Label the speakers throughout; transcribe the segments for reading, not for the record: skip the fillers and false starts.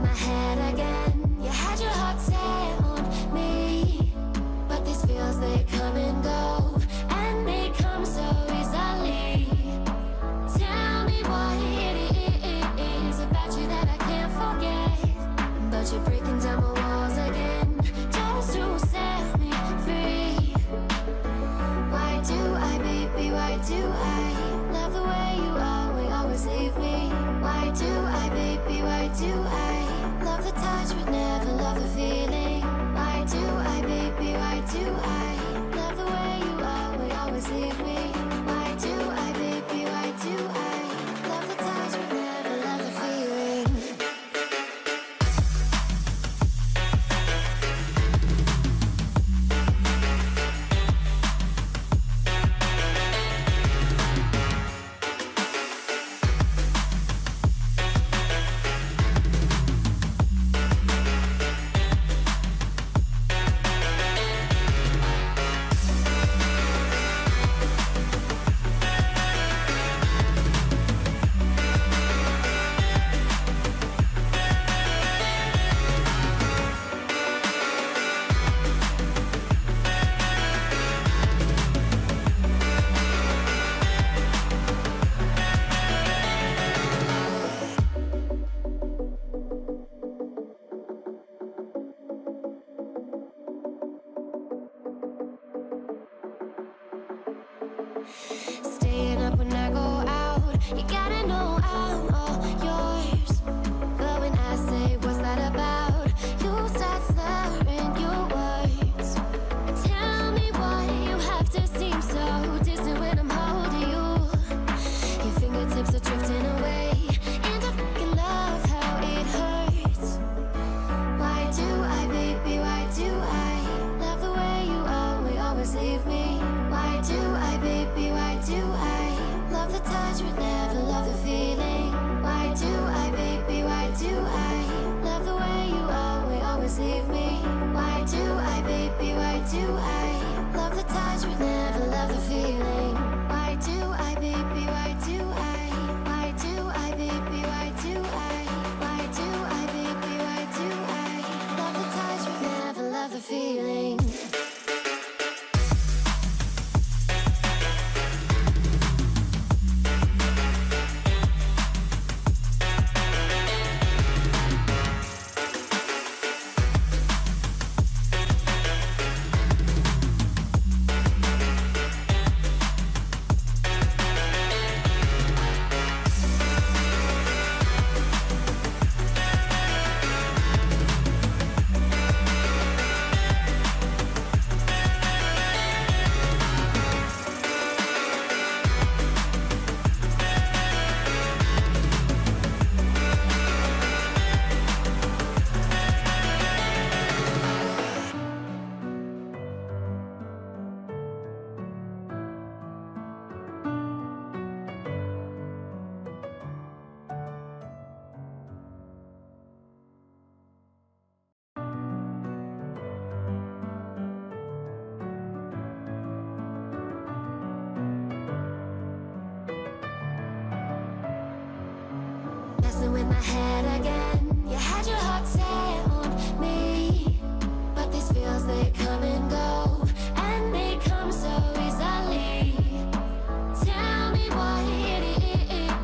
Speaker 1: my head again. You had your heart set on me, but these feels, they come and go, and they come so easily. Tell me what it is about you that I can't forget, but you're breaking down my walls again just to set me free. Why do I, baby, why do I love the way you always leave me? Why do I, baby, why do I love the touch but never love the feeling? Why do I, baby, why do I love the way you always leave me? Why do I, baby, why do I love the touch but never love the feeling? Staying up when I go out, you gotta know I'm all yours. But when I say what's that about, you start slurring your words. Tell me why you have to seem so distant when I'm holding you. Your fingertips are drifting away, and I fucking love how it hurts. Why do I, baby, why do I love the way you always leave me? Why do I, baby, why do I love the touch but never love the feeling? Why do I, baby, why do I love the way you always leave me? Why do I, baby, why do I love the touch but never love the feeling? Why do I, baby, why do I? Why do I, baby, why do I? Why do I, baby, why do I love the touch but never love the feeling? With my head again, you had your heart set on me, but these feels, they come and go, and they come so easily. Tell me what it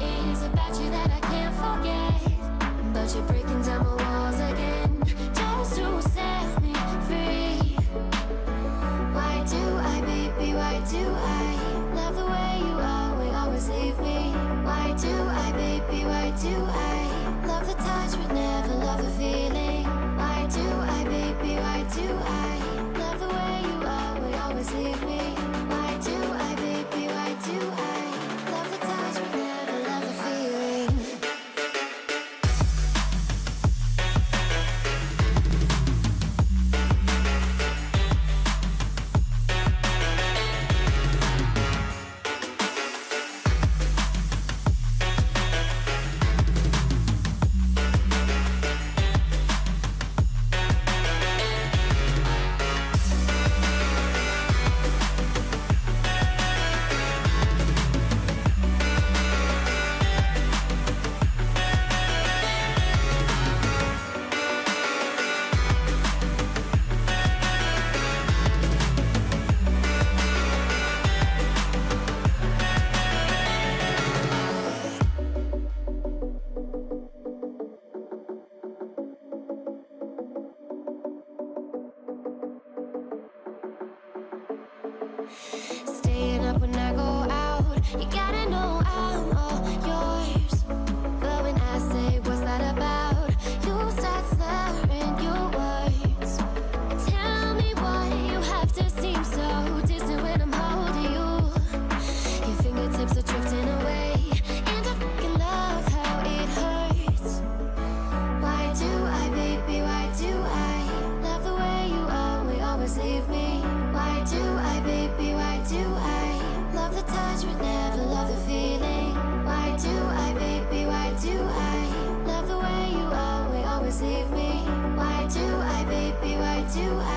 Speaker 1: is about you that I can't forget, but you're breaking down my walls again just to set me free. Why do I, baby, why do I love the way you always leave me? Why do I, baby, why do I love Staying up when I go out. You gotta know I'm all yours. But when I say what's that about, you start slurring your words. Tell me why you have to seem so distant when I'm holding you. Your fingertips are drifting away, and I fucking love how it hurts. Why do I, baby, why do I love the way you always leave me? Why do I, baby, why do I love the touch but never love the feeling? Why do I, baby, why do I love the way you always leave me? Why do I, baby, why do I